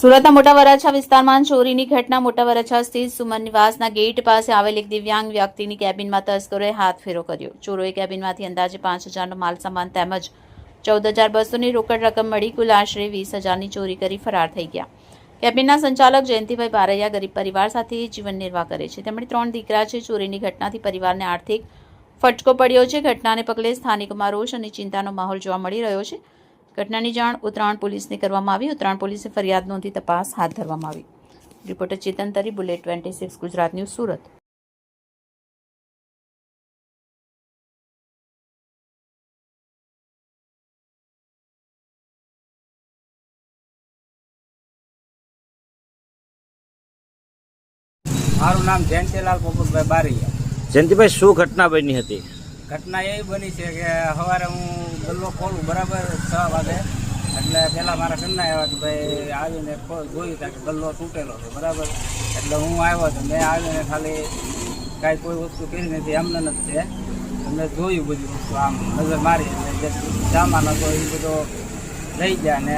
સુરતના મોટા વરાછા વિસ્તારમાં ચોરીની ઘટના. મોટા વરાછા સ્થિત સુમન નિવાસના ગેટ પાસે આવેલ એક દિવ્યાંગ વ્યક્તિની કેબિનમાં તસ્કરોએ હાથફેરો કર્યો. ચોરોએ કેબિનમાંથી અંદાજે 5,000નો માલસામાન તેમજ 14,200ની રોકડ રકમ મળી કુલ આશરે 20,000ની ચોરી કરી ફરાર થઈ ગયા. કેબિનના સંચાલક જયંતિભાઈ બારૈયા ગરીબ પરિવાર સાથે જીવન નિર્વાહ કરે છે. તેમણે 3 દીકરા છે. ચોરીની ઘટનાથી પરિવારને આર્થિક ફટકો પડ્યો છે. ઘટનાને પગલે સ્થાનિકોમાં રોષ અને ચિંતાનો માહોલ જોવા મળી રહ્યો છે. ઘટનાની જાણ ઉત્તરાયણ પોલીસને કરવામાં આવી. ઉત્તરાયણ પોલીસે ફરિયાદ નોંધી તપાસ હાથ ધરવામાં આવી. રિપોર્ટર ચેતન તરી, બુલેટ 26 ગુજરાત ન્યૂઝ, સુરત. મારું નામ જયંતિલાલ પોપટભાઈ બારૈયા. જયંતિભાઈ, શું ઘટના બની હતી? ઘટના એવી બની છે કે સવારે હું ગલ્લો ખોલું બરાબર 6 વાગે, એટલે પહેલાં મારા ઘરના આવ્યા કે ભાઈ આવીને જોયું હતા કે ગલ્લો તૂટેલો છે બરાબર. એટલે હું આવ્યો હતો, મેં આવીને ખાલી કાંઈ કોઈ વસ્તુ કરી નથી, એમને નથી છે. મેં જોયું બધી વસ્તુ, આમ નજર મારી એટલે જે સામાન હતો એ બધો લઈ ગયા ને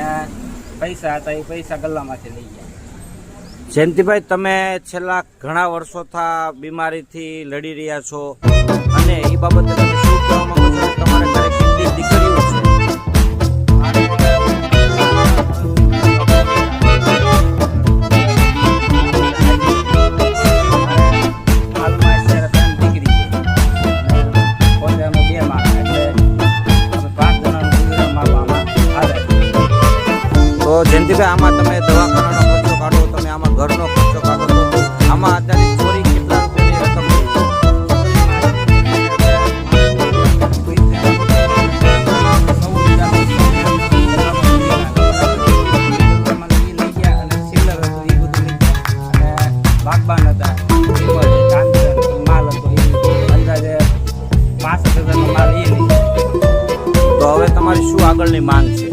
પૈસા હતા એ પૈસા ગલ્લામાંથી લઈ ગયા. જયંતિભાઈ, તમે છેલ્લા ઘણા વર્ષોથી બીમારીથી લડી રહ્યા છો અને એ બાબતે તમે શું કહેવા માંગો છો? તમારા ઘરે કેટલી દીકરીઓ છે? હાલમાં અત્યારે 3 દીકરી છે, પોતાનો 2 માણસ, એટલે અમે 5 જણાનું ગુજરાન મારવામાં આવે. તો જયંતિભાઈ, આમાં તમે દવાખાનાનો ખર્ચો કાઢો, તમે આમાં ઘરનો ખર્ચો કાઢો, તો આમાં અત્યારે ચોરી કેટલા રૂપિયાની રકમ થઈ? બાગબાન હતા, માલ હતો, અંદાજે 65,000નો માલ એ લઈ. તો હવે તમારી શું આગળની માંગ છે?